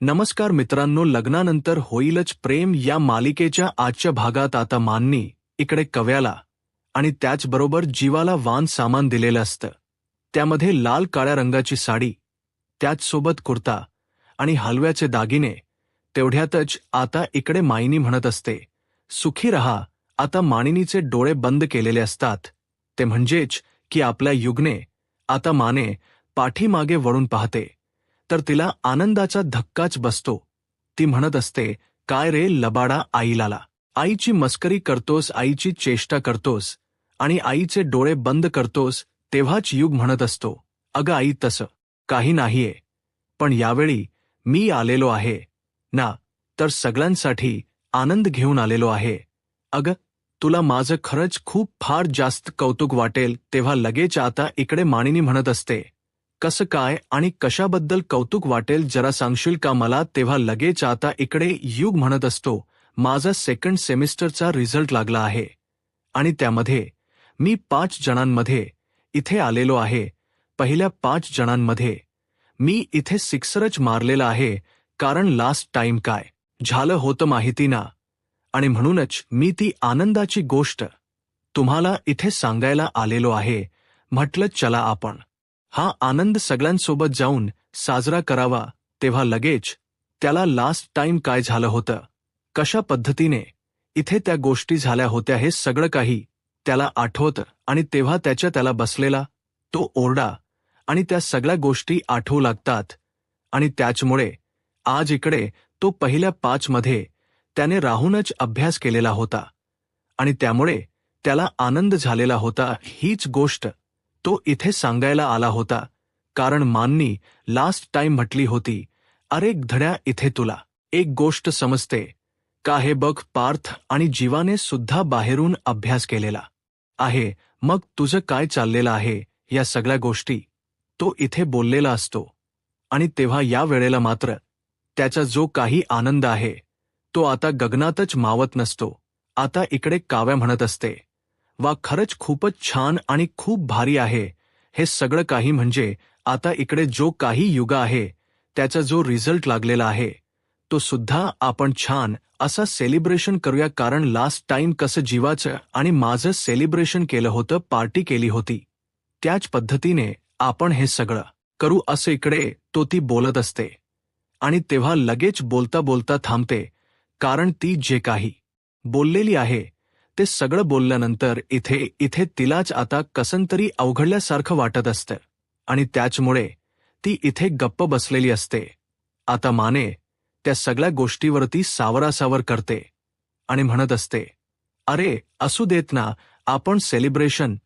नमस्कार मित्रांनो, लग्नानंतर होईलच प्रेम या मालिकेच्या आजच्या भागात आता माननी इकडे कव्याला आणि त्याचबरोबर जीवाला वान सामान दिलेलं असतं. त्यामध्ये लाल काळ्या रंगाची साडी, त्याचसोबत कुर्ता आणि हलव्याचे दागिने. तेवढ्यातच आता इकडे मायनी म्हणत असते, सुखी रहा. आता मानिनीचे डोळे बंद केलेले असतात. ते म्हणजेच की आपल्या युगने. आता माने पाठीमागे वळून पाहते तर तिला आनंदाचा धक्काच बसतो. ती म्हणत असते, काय रे लबाडा आईलाला, आईची मस्करी करतोस, आईची चेष्टा करतोस आणि आईचे डोळे बंद करतोस. तेव्हाच युग म्हणत असतो, अगं आई तसं काही नाहीये, पण यावेळी मी आलेलो आहे ना, तर सगळ्यांसाठी आनंद घेऊन आलेलो आहे. अगं तुला माझं खरंच खूप फार जास्त कौतुक वाटेल. तेव्हा लगेच आता इकडे मानिनी म्हणत असते, कसं काय आणि कशाबद्दल कौतुक वाटेल जरा सांगशील का मला. तेव्हा लगेच आता इकडे युग म्हणत असतो, माझा सेकंड सेमिस्टरचा रिझल्ट लागला आहे आणि त्यामध्ये मी 5 जणांमध्ये इथे आलेलो आहे. पहिल्या 5 जणांमध्ये मी इथे सिक्सरच मारलेला आहे, कारण लास्ट टाइम काय झालं होतं माहिती ना, आणि म्हणूनच मी ती आनंदाची गोष्ट तुम्हाला इथे सांगायला आलेलो आहे. म्हटलं चला आपण हा आनंद सगळ्यांसोबत जाऊन साजरा करावा. तेव्हा लगेच त्याला लास्ट टाइम काय झालं होतं, कशा पद्धतीने इथे त्या गोष्टी झाल्या होत्या, हे सगळं काही त्याला आठवतं आणि तेव्हा त्याला बसलेला तो ओरडा आणि त्या सगळ्या गोष्टी आठवू लागतात. आणि त्याचमुळे आज इकडे तो पहिल्या 5 मध्ये त्याने राहूनच अभ्यास केलेला होता आणि त्यामुळे त्याला आनंद झालेला होता. हीच गोष्ट तो इथे सांगायला आला होता, कारण माननी लास्ट टाइम म्हटली होती, अरे धड्या इथे तुला एक गोष्ट समजते का, हे बघ पार्थ आणि जीवाने सुद्धा बाहेरून अभ्यास केलेला आहे, मग तुझं काय चाललेलं आहे, या सगळ्या गोष्टी तो इथे बोललेला असतो. आणि तेव्हा या वेळेला मात्र त्याचा जो काही आनंद आहे तो आता गगनातच मावत नसतो. आता इकडे काव्या म्हणत असते, वा खरंच खूपच छान आणि खूप भारी आहे हे सगळं काही. म्हणजे आता इकडे जो काही युग आहे त्याचा जो रिझल्ट लागलेला आहे तो सुद्धा आपण छान असा सेलिब्रेशन करूया, कारण लास्ट टाइम कसं जीवाचं आणि माझं सेलिब्रेशन केलं होतं, पार्टी केली होती, त्याच पद्धतीने आपण हे सगळं करू असं इकडे तो ती बोलत असते. आणि तेव्हा लगेच बोलता बोलता थांबते, कारण ती जे काही बोललेली आहे ते सगळं बोलल्यानंतर इथे तिलाच आता कसंतरी अवघडल्यासारखं वाटत असतं आणि त्याचमुळे ती इथे गप्प बसलेली असते. आता माने त्या सगळ्या गोष्टीवरती सावरासावर करते आणि म्हणत असते, अरे असू देत ना, आपण सेलिब्रेशन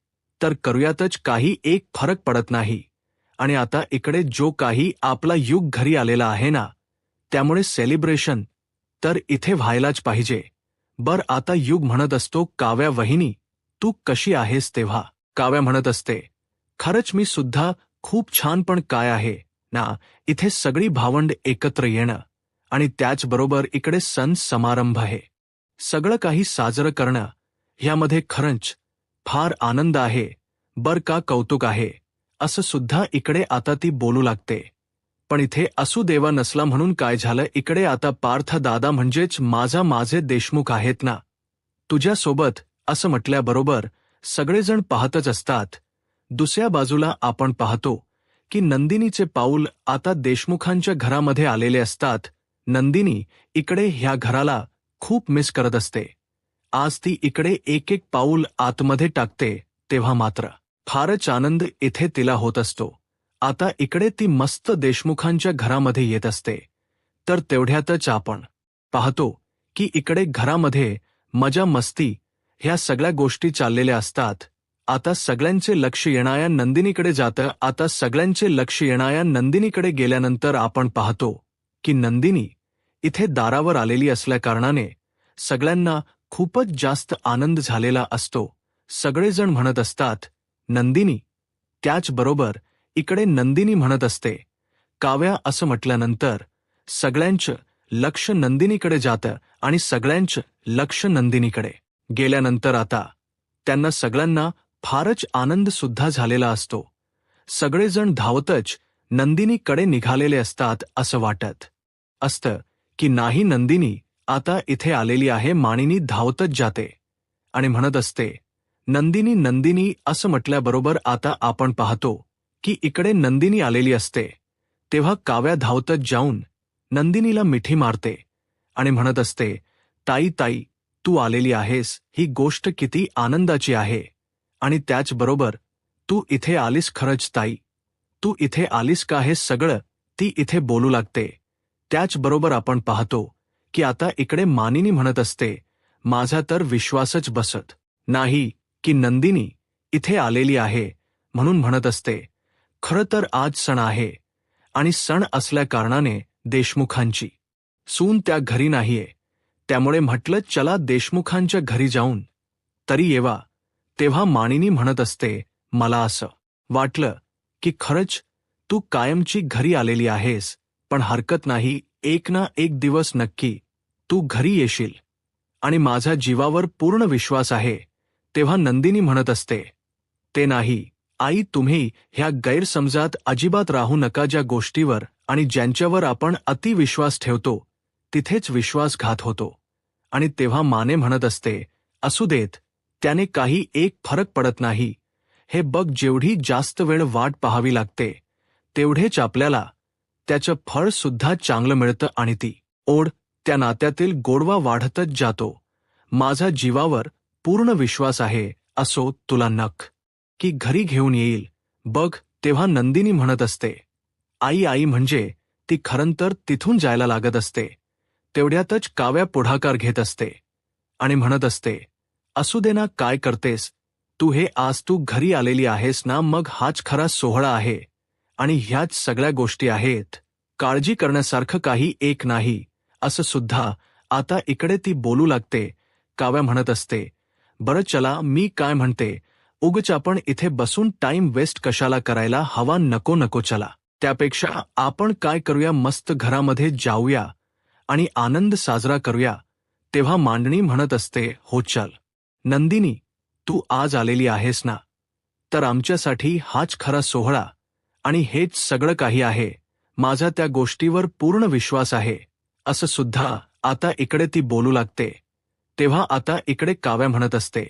तर करूयातच, काही एक फरक पडत नाही. आणि आता इकडे जो काही आपला युग घरी आलेला आहे ना, त्यामुळे सेलिब्रेशन तर इथे व्हायलाच पाहिजे. बर आता युग म्हणत असतो, काव्या वहिनी तू कशी आहेस. तेव्हा काव्या म्हणत असते, खरंच मी सुद्धा खूप छान, पण काय आहे ना, इथे सगळी भावंड एकत्र येणं आणि त्याचबरोबर इकडे सण समारंभ आहे, सगळं काही साजरं करणं, ह्यामध्ये खरंच फार आनंद आहे बर का, कौतुक आहे, असं सुद्धा इकडे आता ती बोलू लागते. पण इथे असू देवा नसला म्हणून काय झालं, इकडे आता पार्थ दादा म्हणजेच माझे देशमुख आहेत ना तुझ्यासोबत, असं म्हटल्याबरोबर सगळेजण पाहतच असतात. दुसऱ्या बाजूला आपण पाहतो की नंदिनीचे पाऊल आता देशमुखांच्या घरामध्ये आलेले असतात. नंदिनी इकडे ह्या घराला खूप मिस करत असते. आज ती इकडे एक एक पाऊल आतमध्ये टाकते, तेव्हा मात्र फारच आनंद इथे तिला होत असतो. आता इकडे ती मस्त देशमुखांच्या घरामध्ये येत असते. तर तेवढ्यातच आपण पाहतो की इकडे घरामध्ये मजा मस्ती ह्या सगळ्या गोष्टी चाललेल्या असतात. आता सगळ्यांचे लक्ष येणाऱ्या नंदिनीकडे जातं. आता सगळ्यांचे लक्ष येणाऱ्या नंदिनीकडे गेल्यानंतर आपण पाहतो की नंदिनी इथे दारावर आलेली असल्याकारणाने सगळ्यांना खूपच जास्त आनंद झालेला असतो. सगळेजण म्हणत असतात, नंदिनी. त्याचबरोबर इकडे नंदिनी म्हणत असते, काव्या, असं म्हटल्यानंतर सगळ्यांचं लक्ष नंदिनीकडे जातं आणि सगळ्यांचं लक्ष नंदिनीकडे गेल्यानंतर आता त्यांना सगळ्यांना फारच आनंद सुद्धा झालेला असतो. सगळेजण धावतच नंदिनीकडे निघालेले असतात असं वाटत असतं की नाही नंदिनी आता इथे आलेली आहे. मानिनी धावतच जाते आणि म्हणत असते, नंदिनी नंदिनी असं म्हटल्याबरोबर आता आपण पाहतो की इकडे नंदिनी आलेली असते. तेव्हा काव्या धावतच जाऊन नंदिनीला मिठी मारते आणि म्हणत असते, ताई ताई तू आलेली आहेस ही गोष्ट किती आनंदाची आहे. आणि त्याचबरोबर तू इथे आलीस खरंच ताई. तू इथे आलीस का हे सगळं ती इथे बोलू लागते. त्याचबरोबर आपण पाहतो की आता इकडे मानिनी म्हणत असते, माझा तर विश्वासच बसत नाही की नंदिनी इथे आलेली आहे. म्हणून म्हणत असते, खरं तर आज सण आहे आणि सण असल्याकारणाने देशमुखांची सून त्या घरी नाहीये. त्यामुळे म्हटलं चला देशमुखांच्या घरी जाऊन तरी येवा. तेव्हा मानिनी म्हणत असते, मला असं वाटलं की खरंच तू कायमची घरी आलेली आहेस, पण हरकत नाही, एक ना एक दिवस नक्की तू घरी येशील आणि माझा जीवावर पूर्ण विश्वास आहे. तेव्हा नंदिनी म्हणत असते, ते नाही आई, तुम्ही ह्या गैरसमजात अजिबात राहू नका. ज्या गोष्टीवर आणि ज्यांच्यावर आपण अतिविश्वास ठेवतो तिथेच विश्वासघात होतो. आणि तेव्हा माने म्हणत असते, असू देत, त्याने काही एक फरक पडत नाही. हे बघ, जेवढी जास्त वेळ वाट पाहावी लागते तेवढेच आपल्याला त्याचं फळ सुद्धा चांगलं मिळतं आणि ती ओढ त्या नात्यातील गोडवा वाढतच जातो. माझा जीवावर पूर्ण विश्वास आहे. असो, तुला की घरी घेऊन येईल बघ. तेव्हा नंदिनी म्हणत असते, आई आई म्हणजे ती खरंतर तिथून जायला लागत असते. तेवढ्यातच काव्या पुढाकार घेत असते आणि म्हणत असते, असू दे ना, काय करतेस तू हे, आज तू घरी आलेली आहेस ना, मग हाच खरा सोहळा आहे आणि ह्याच सगळ्या गोष्टी आहेत. काळजी करण्यासारखं काही एक नाही. असं सुद्धा आता इकडे ती बोलू लागते. काव्या म्हणत असते, बरं चला, मी काय म्हणते, उगच आपण इथे बसून टाइम वेस्ट कशाला करायला हवा. नको नको, चला त्यापेक्षा आपण काय करूया, मस्त घरामध्ये जाऊया आणि आनंद साजरा करूया. तेव्हा मांडणी म्हणत असते, हो चल नंदिनी, तू आज आलेली आहेस ना, तर आमच्यासाठी हाच खरा सोहळा आणि हेच सगळं काही आहे. माझा त्या गोष्टीवर पूर्ण विश्वास आहे. असं सुद्धा आता इकडे ती बोलू लागते. तेव्हा आता इकडे काव्या म्हणत असते,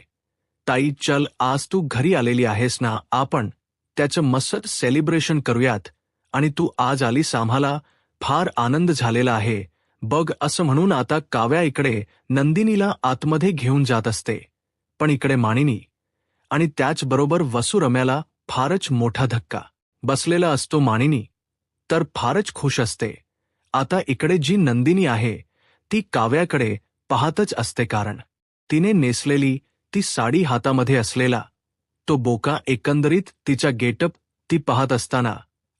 ताई चल, आज तू घरी आलेली आहेस ना, आपण त्याचं मस्त सेलिब्रेशन करूयात. आणि तू आज आलीस, आम्हाला फार आनंद झालेला आहे बघ. असं म्हणून आता काव्या इकडे नंदिनीला आतमध्ये घेऊन जात असते. पण इकडे मानिनी आणि त्याचबरोबर वसू रम्याला फारच मोठा धक्का बसलेला असतो. मानिनी तर फारच खुश असते. आता इकडे जी नंदिनी आहे ती काव्याकडे पाहतच असते, कारण तिने नेसलेली ती साडी, हातामध्ये असलेला तो बोका, एकंदरीत तिचा गेटअप ती पाहत असताना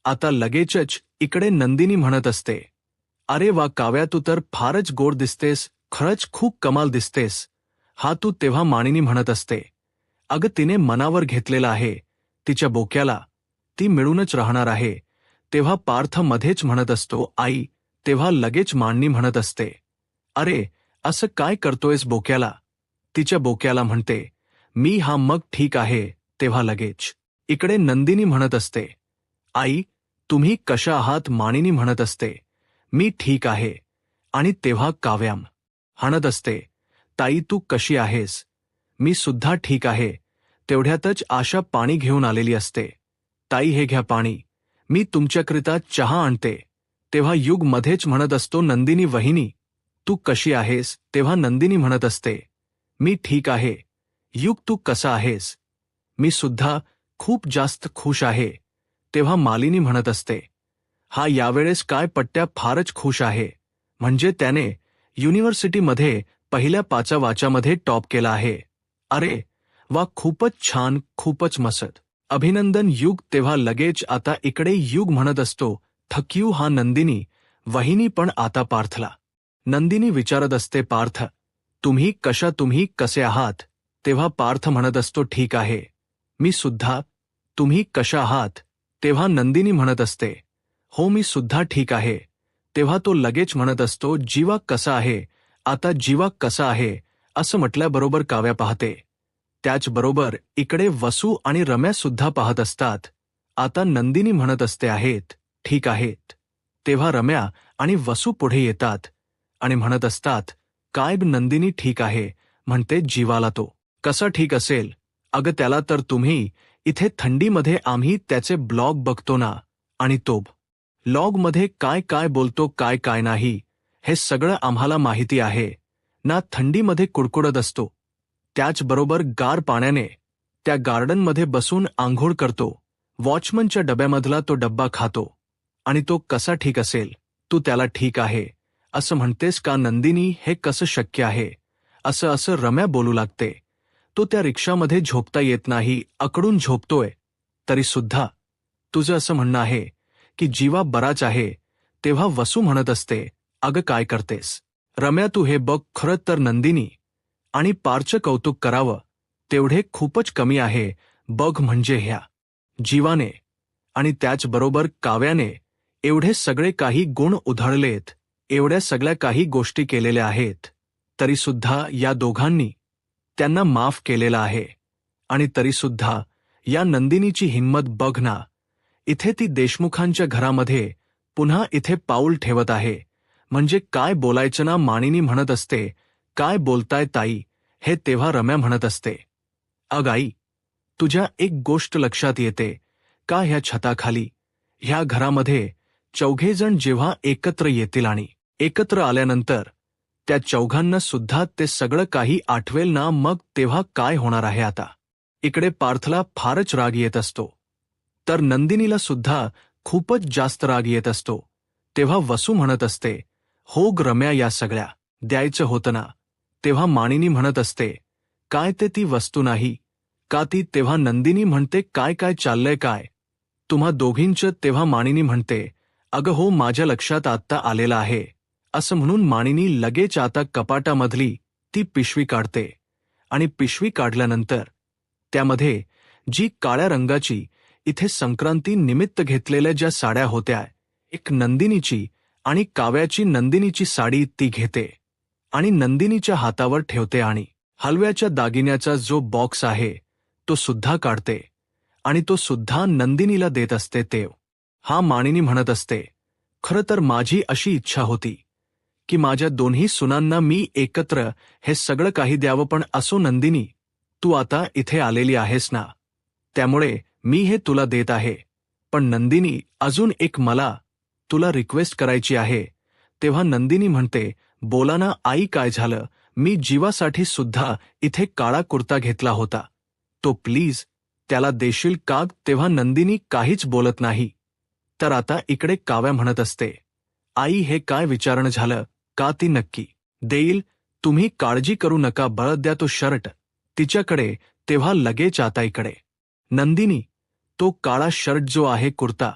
आता लगेचच इकडे नंदिनी म्हणत असते, अरे वा काव्या, तू तर फारच गोड दिसतेस, खरंच खूप कमाल दिसतेस हा तू. तेव्हा मानिनी म्हणत असते, अगं तिने मनावर घेतलेला आहे, तिच्या बोक्याला ती मिळूनच राहणार आहे. तेव्हा पार्थ मध्येच म्हणत असतो, आई. तेव्हा लगेच मांडणी म्हणत असते, अरे असं काय करतोयस बोक्याला. तिच्या बोक्याला म्हणते, मी हा. मग ठीक आहे. तेव्हा लगेच इकडे नंदिनी म्हणत असते, आई तुम्ही कशा आहात. मानिनी म्हणत असते, मी ठीक आहे. आणि तेव्हा काव्याम म्हणत असते, ताई तू कशी आहेस. मी सुद्धा ठीक आहे. तेवढ्यातच आशा पाणी घेऊन आलेली असते. ताई हे घ्या पाणी, मी तुमच्याकरिता चहा आणते. तेव्हा युग मध्येच म्हणत असतो, नंदिनी वहिनी तू कशी आहेस. तेव्हा नंदिनी म्हणत असते, मी ठीक आहे. युग तू कसा आहेस. मी सुद्धा खूप जास्त खुश आहे. तेव्हा मालिनी म्हणत असते, हा यावेळेस काय पट्ट्या फारच खुश आहे, म्हणजे त्याने युनिव्हर्सिटीमध्ये पहिल्या 5 वाच्यामध्ये टॉप केला आहे. अरे वा, खूपच छान, खूपच मस्त, अभिनंदन युग. तेव्हा लगेच आता इकडे युग म्हणत असतो, थक्यू हा नंदिनी वहिनी. पण आता पार्थला नंदिनी विचारत असते, पार्थ तुम्ही कसे आहात. तेव्हा पार्थ म्हणत असतो, ठीक आहे मी सुद्धा. तुम्ही कशा आहात. तेव्हा नंदिनी म्हणत असते, हो मी सुद्धा ठीक आहे. तेव्हा तो लगेच म्हणत असतो, जीवा कसा आहे. आता जीवा कसा आहे असं म्हटल्याबरोबर काव्या पाहते. त्याचबरोबर इकडे वसू आणि रम्या सुद्धा पाहत असतात. आता नंदिनी म्हणत असते, आहेत ठीक आहेत. तेव्हा रम्या आणि वसू पुढे येतात आणि म्हणत असतात, काय नंदिनी ठीक आहे, म्हणते जीवाला. तो कसा ठीक असेल, अगं त्याला तर तुम्ही इथे थंडीमध्ये आम्ही त्याचे ब्लॉग बघतो ना, आणि तो लॉगमध्ये काय काय बोलतो काय काय नाही, हे सगळं आम्हाला माहिती आहे ना. थंडीमध्ये कुडकुडत असतो, त्याचबरोबर गार पाण्याने त्या गार्डनमध्ये बसून आंघोळ करतो, वॉचमनच्या डब्यामधला तो डब्बा खातो, आणि तो कसा ठीक असेल, तू त्याला ठीक आहे असं म्हणतेस का नंदिनी, हे कसं शक्य आहे. असं रम्या बोलू लागते. तो त्या रिक्षामध्ये झोपता येत नाही, अकडून झोपतोय. तरी सुद्धा तुझं असं म्हणणं आहे की जीवा बराच आहे. तेव्हा वसू म्हणत असते, अगं काय करतेस रम्या तू, हे बघ खरं तर नंदिनी, आणि पारचं कौतुक करावं तेवढे खूपच कमी आहे बघ. म्हणजे ह्या जीवाने आणि त्याचबरोबर काव्याने एवढे सगळे काही गुण उधळलेत, एवढ्या सगळ्या काही गोष्टी केलेल्या आहेत, तरीसुद्धा या दोघांनी त्यांना माफ केलेलं आहे. आणि तरीसुद्धा या नंदिनीची हिंमत बघ ना, इथे ती देशमुखांच्या घरामध्ये पुन्हा इथे पाऊल ठेवत आहे. म्हणजे काय बोलायचं ना. मानिनी म्हणत असते, काय बोलताय ताई हे. तेव्हा रम्या म्हणत असते, अग आई, तुझ्या एक गोष्ट लक्षात येते का, ह्या छताखाली ह्या घरामध्ये चौघेजण जेव्हा एकत्र येतील आणि एकत्र आल्यानंतर त्या चौघांना सुद्धा ते सगळं काही आठवेल ना, मग तेव्हा काय होणार आहे. आता इकडे पार्थला फारच राग येत असतो, तर नंदिनीला सुद्धा खूपच जास्त राग येत असतो. तेव्हा वसू म्हणत असते, हो ग रम्या, या सगळ्या द्यायचं होतं ना. तेव्हा मानिनी म्हणत असते, काय ते ती वस्तू नाही का ती. तेव्हा नंदिनी म्हणते, काय काय चाललंय काय तुम्हा दोघींचं. तेव्हा मानिनी म्हणते, अगं हो, माझ्या लक्षात आत्ता आलेलं आहे. असं म्हणून मानिनी लगेच आता कपाटामधली ती पिशवी काढते, आणि पिशवी काढल्यानंतर त्यामध्ये जी काळ्या रंगाची इथे संक्रांती निमित्त घेतलेल्या ज्या साड्या होत्या, एक नंदिनीची आणि काव्याची, नंदिनीची साडी ती घेते आणि नंदिनीच्या हातावर ठेवते, आणि हलव्याच्या दागिन्याचा जो बॉक्स आहे तो सुद्धा काढते आणि तो सुद्धा नंदिनीला देत असते. तेव हा मानिनी म्हणत असते, खरं तर माझी अशी इच्छा होती की माझ्या दोन्ही सुनांना मी एकत्र हे सगळं काही द्यावं, पण असो नंदिनी, तू आता इथे आलेली आहेस ना, त्यामुळे मी हे तुला देत आहे. पण नंदिनी, अजून एक मला तुला रिक्वेस्ट करायची आहे. तेव्हा नंदिनी म्हणते, बोला ना आई, काय झालं. मी जीवासाठी सुद्धा इथे काळा कुर्ता घेतला होता, तो प्लीज त्याला देशील का. तेव्हा नंदिनी काहीच बोलत नाही. तर आता इकडे काव्या म्हणत असते, आई, हे काय विचारणं झालं का, ती नक्की देईल, तुम्ही काळजी करू नका. बळ द्या तो शर्ट तिच्याकडे. तेव्हा लगेच आता इकडे नंदिनी तो काळा शर्ट जो आहे, कुर्ता,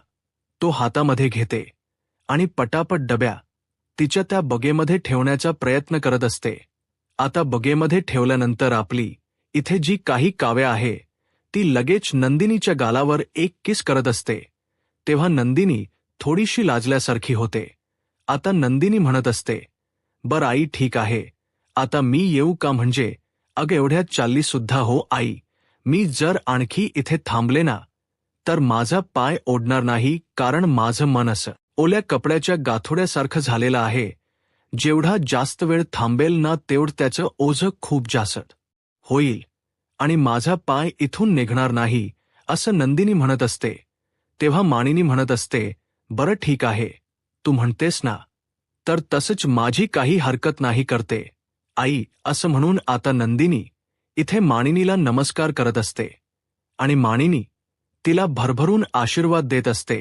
तो हातामध्ये घेते आणि पटापट डब्या तिच्या त्या बगेमध्ये ठेवण्याचा प्रयत्न करत असते. आता बगेमध्ये ठेवल्यानंतर आपली इथे जी काही काव्या आहे ती लगेच नंदिनीच्या गालावर एक किस करत असते. तेव्हा नंदिनी थोडीशी लाजल्यासारखी होते. आता नंदिनी म्हणत असते, बर आई, ठीक आहे, आता मी येऊ का. म्हणजे अगं एवढ्यात चालली सुद्धा हो आई, मी जर आणखी इथे थांबले ना तर माझा पाय ओढणार नाही, कारण माझं मन असं ओल्या कपड्याच्या गाथोड्यासारखं झालेलं आहे. जेवढा जास्त वेळ थांबेल ना तेवढं त्याचं ओझं खूप जास्त होईल आणि माझा पाय इथून निघणार नाही, असं नंदिनी म्हणत असते. तेव्हा मानिनी म्हणत असते, बरं ठीक आहे, तू म्हणतेस ना, तर तसंच माझी काही हरकत नाही करते आई. असं म्हणून आता नंदिनी इथे मानिनीला नमस्कार करत असते आणि मानिनी तिला भरभरून आशीर्वाद देत असते.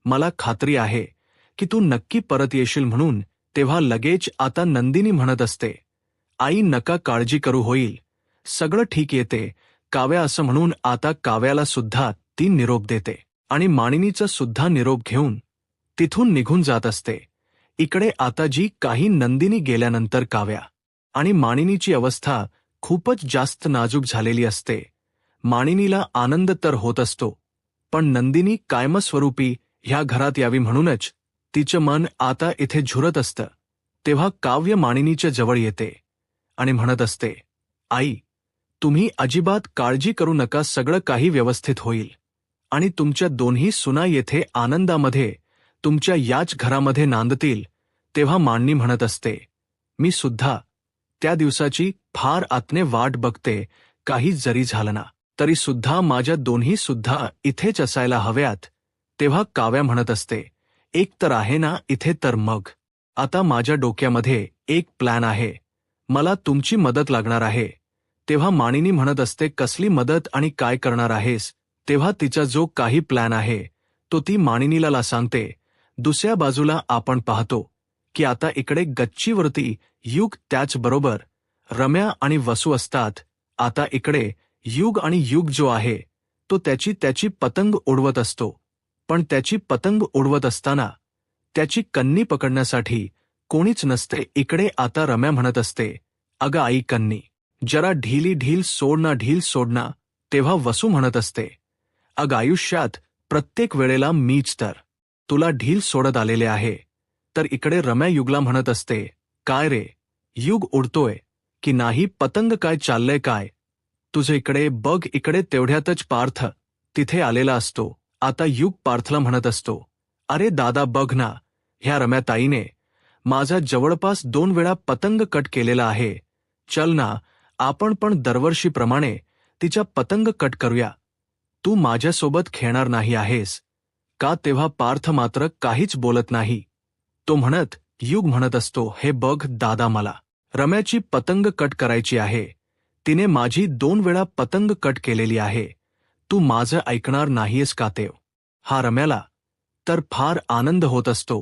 मला खात्री आहे की तू नक्की परत येशील म्हणून. तेव्हा लगेच आता नंदिनी म्हणत असते, आई नका काळजी करू, होईल सगळं ठीक येते काव्या. असं म्हणून आता काव्याला सुद्धा ती निरोप देते आणि मानिनीचा सुद्धा निरोप घेऊन तिथून निघून जात असते. इकडे आता जी काही नंदिनी गेल्यानंतर काव्या आणि मानिनीची अवस्था खूपच जास्त नाजूक झालेली असते. मानिनीला आनंद तर होत असतो, पण नंदिनी कायमस्वरूपी ह्या घरात यावी म्हणूनच तिचं मन आता इथे झुरत असतं. तेव्हा काव्य मानिनीच्या जवळ येते आणि म्हणत असते, आई, तुम्ही अजिबात काळजी करू नका, सगळं काही व्यवस्थित होईल आणि तुमच्या दोन्ही सुना येथे आनंदामध्ये तुमच्या याच घरामध्ये नांदतील. तेव्हा मांडणी म्हणत असते, मी सुद्धा त्या दिवसाची फार आतने वाट बघते, काही जरी झालं ना तरी सुद्धा माझ्या दोन्ही सुद्धा इथेच असायला हव्यात. तेव्हा काव्या म्हणत असते, एक तर आहे ना इथे, तर मग आता माझ्या डोक्यामध्ये एक प्लॅन आहे, मला तुमची मदत लागणार आहे. तेव्हा मानिनी म्हणत असते, कसली मदत आणि काय करणार आहेस? तेव्हा तिचा जो काही प्लॅन आहे तो ती मानिनीला सांगते. दुसऱ्या बाजूला आपण पाहतो की आता इकडे गच्चीवरती युग त्याचबरोबर रम्या आणि वसू असतात. आता इकडे युग आणि युग जो आहे तो त्याची पतंग उडवत असतो. पण त्याची पतंग उडवत असताना त्याची कन्नी पकडण्यासाठी कोणीच नसते. इकडे आता रम्या म्हणत असते, अगं आई कन्नी, जरा ढीली ढील सोडना, ढील सोडना. तेव्हा वसू म्हणत असते, अगं आयुष्यात प्रत्येक वेळेला मीच तर तुला ढील सोडत आलेले आहे. तर इकडे रम्या युगला म्हणत असते, काय रे, युग उडतोय की नाही? पतंग काय चाललंय काय तुझं? इकडे बघ. इकडे तेवढ्यातच पार्थ तिथे आलेला असतो. आता युग पार्थला म्हणत असतो, अरे दादा बघ ना, ह्या रम्याताईने माझा जवळपास 2 वेळा पतंग कट केलेला आहे. चल ना, आपण पण दरवर्षीप्रमाणे तिच्या पतंग कट करूया. तू माझ्यासोबत खेळणार नाही आहेस का? तेव्हा पार्थ मात्र काहीच बोलत नाही. तो म्हणत, युग म्हणत असतो, हे बघ दादा, मला रम्याची पतंग कट करायची आहे. तिने माझी 2 वेळा पतंग कट केलेली आहे. तू माझं ऐकणार नाहीयेस का? हा रम्याला तर फार आनंद होत असतो,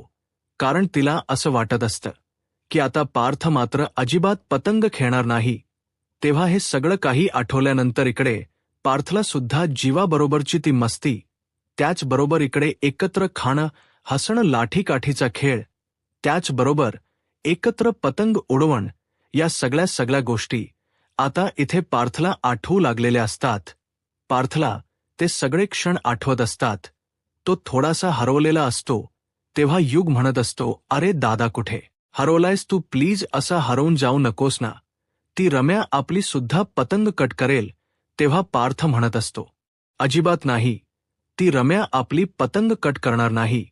कारण तिला असं वाटत असतं की आता पार्थ मात्र अजिबात पतंग खेळणार नाही. तेव्हा हे सगळं काही आठवल्यानंतर इकडे पार्थला सुद्धा जीवाबरोबरची ती मस्ती, त्याचबरोबर इकडे एकत्र खाणं, हसणं, लाठीकाठीचा खेळ, त्याचबरोबर एकत्र पतंग उडवण, या सगळ्या गोष्टी आता इथे पार्थला आठवू लागलेल्या असतात. पार्थला ते सगळे क्षण आठवत असतात. तो थोडासा हरवलेला असतो. तेव्हा युग म्हणत असतो, अरे दादा कुठे हरवलायस तू? प्लीज असा हरवून जाऊ नकोस ना. ती रम्या आपली सुद्धा पतंग कट करेल. तेव्हा पार्थ म्हणत असतो, अजिबात नाही, ती रम्या आपली पतंग कट करणार नाही,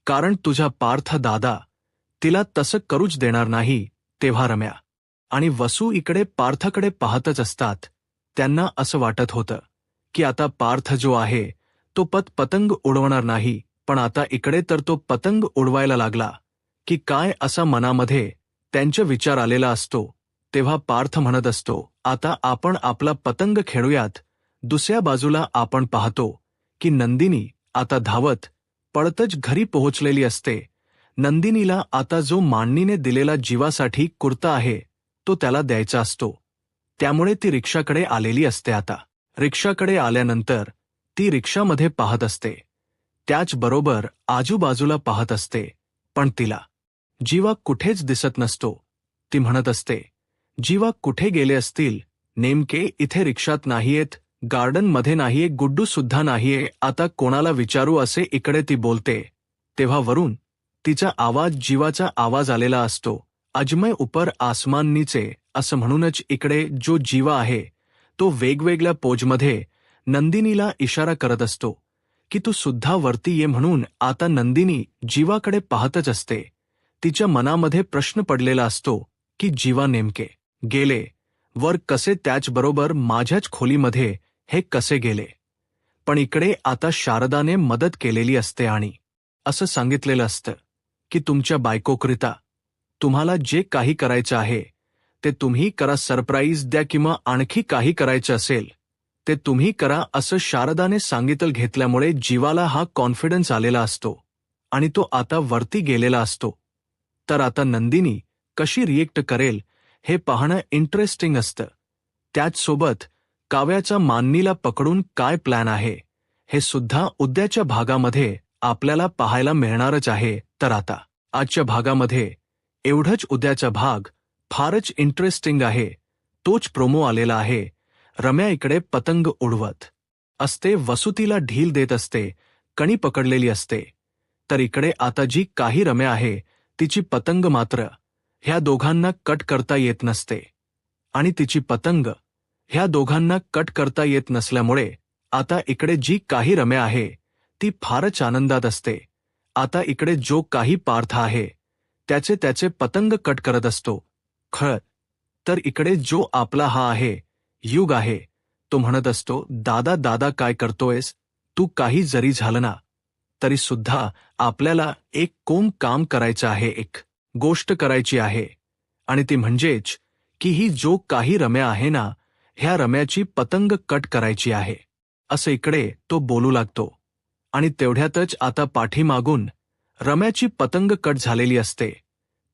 कारण तुझा पार्थ दादा तिला तसं करूच देणार नाही. तेव्हा रम्या आणि वसू इकडे पार्थकडे पाहतच असतात. त्यांना असं वाटत होतं की आता पार्थ जो आहे तो पतंग उडवणार नाही, पण आता इकडे तर तो पतंग उडवायला लागला की काय, असा मनामध्ये त्यांच्या विचार आलेला असतो. तेव्हा पार्थ म्हणत असतो, आता आपण आपला पतंग खेळूयात. दुसऱ्या बाजूला आपण पाहतो की नंदिनी आता धावत पळतच घरी पोहोचलेली असते. नंदिनीला आता जो मांडणीने दिलेला जीवासाठी कुर्ता आहे तो त्याला द्यायचा असतो. त्यामुळे ती रिक्षाकडे आलेली असते. आता रिक्षाकडे आल्यानंतर ती रिक्षामध्ये पाहत असते, त्याचबरोबर आजूबाजूला पाहत असते, पण तिला जीवा कुठेच दिसत नसतो. ती म्हणत असते, जीवा कुठे गेले असतील? नेमके इथे रिक्षात नाहीयेत, गार्डनमध्ये नाहीये, गुड्डू सुद्धा नाहीये, आता कोणाला विचारू असे इकडे ती बोलते. तेव्हा वरून तिचा आवाज, जीवाचा आवाज आलेला असतो, अजमय ऊपर आसमान नीचे. असं म्हणूनच इकडे जो जीवा आहे तो वेगवेगळ्या पोजमध्ये नंदिनीला इशारा करत असतो की तू सुद्धा वरती ये म्हणून. आता नंदिनी जीवाकडे पाहतच असते. तिच्या मनामध्ये प्रश्न पडलेला असतो की जीवा नेमके गेले वर कसे, त्याचबरोबर माझ्याच खोलीमध्ये हे कसे गेले? पण इकडे आता शारदाने मदत केलेली असते आणि असं सांगितलेलं असतं की तुमच्या बायकोकरिता तुम्हाला जे काही करायचं आहे ते तुम्ही करा, सरप्राईज द्या किंवा आणखी काही करायचं असेल ते तुम्ही करा, असं शारदाने सांगितलं. घेतल्यामुळे जीवाला हा कॉन्फिडन्स आलेला असतो आणि तो आता वरती गेलेला असतो. तर आता नंदिनी कशी रिएक्ट करेल हे पाहणं इंटरेस्टिंग असतं. त्याचसोबत काव्याचा मान्नीला पकडून काय प्लॅन आहे हे सुद्धा उद्याच्या भागामध्ये आपल्याला पाहायला मिळणारच आहे. तर आता आजच्या भागामध्ये एवढंच. उद्याचा भाग फारच इंटरेस्टिंग आहे. तोच प्रोमो आलेला आहे. रम्या इकडे पतंग उडवत असते, वसुतीला ढील देत असते, कणी पकडलेली असते. तर इकडे आता जी काही रम्या आहे तिची पतंग मात्र ह्या दोघांना कट करता येत नसते आणि तिची पतंग ह्या दोघांना कट करता येत नसल्यामुळे आता इकडे जी काही रम्या आहे ती फारच आनंदात असते. आता इकडे जो काही पार्थ आहे त्याचे पतंग कट करत असतो. खरं तर इकडे जो आपला हा आहे युग आहे तो म्हणत असतो, दादा दादा काय करतोयस तू, काही जरी झालं ना तरी सुद्धा आपल्याला एक काम करायचं आहे, एक गोष्ट करायची आहे, आणि ती म्हणजेच की ही जो काही रम्या आहे ना ह्या रम्याची पतंग कट करायची आहे, असं इकडे तो बोलू लागतो. आणि तेवढ्यातच आता पाठीमागून रम्याची पतंग कट झालेली असते.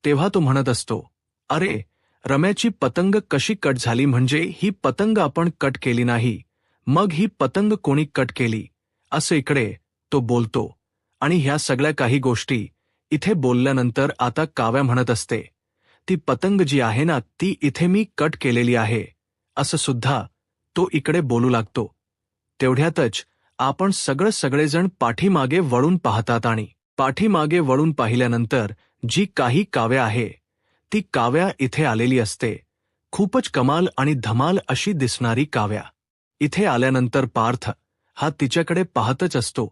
तेव्हा तो म्हणत असतो, अरे रम्याची पतंग कशी कट झाली, म्हणजे ही पतंग आपण कट केली नाही, मग ही पतंग कोणी कट केली, असं इकडे तो बोलतो. आणि ह्या सगळ्या काही गोष्टी इथे बोलल्यानंतर आता काव्या म्हणत असते, ती पतंग जी आहे ना ती इथे मी कट केलेली आहे, असं सुद्धा तो इकडे बोलू लागतो. तेवढ्यातच आपण सगळेजण पाठीमागे वळून पाहतात आणि पाठीमागे वळून पाहिल्यानंतर जी काही काव्या आहे ती काव्या इथे आलेली असते. खूपच कमाल आणि धमाल अशी दिसणारी काव्या. इथे आल्यानंतर पार्थ हा तिच्याकडे पाहतच असतो.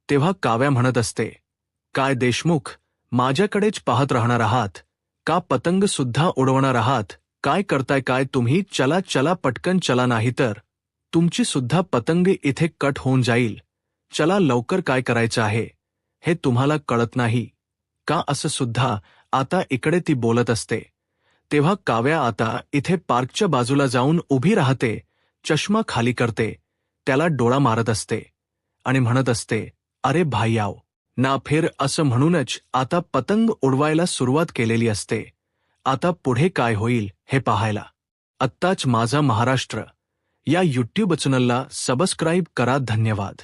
तेव्हा काव्या म्हणत असते, काय देशमुख, माझ्याकडेच पाहत राहणार आहात का, पतंग सुद्धा उडवणार आहात, काय करताय काय तुम्ही, चला चला पटकन चला, नाहीतर तुमची सुद्धा पतंग इथे कट होऊन जाईल, चला लवकर, काय करायचं आहे हे तुम्हाला कळत नाही का, असं सुद्धा आता इकडे ती बोलत असते. तेव्हा काव्या आता इथे पार्कच्या बाजूला जाऊन उभी राहते, चष्मा खाली करते, त्याला डोळा मारत असते आणि म्हणत असते, अरे भाई आओ ना फिर, असं म्हणूनच आता पतंग उडवायला सुरुवात केलेली असते. आता पुढे काय होईल हे पाहायला आत्ताच माझा महाराष्ट्र या यूट्यूब चॅनलला सबस्क्राईब करा. धन्यवाद.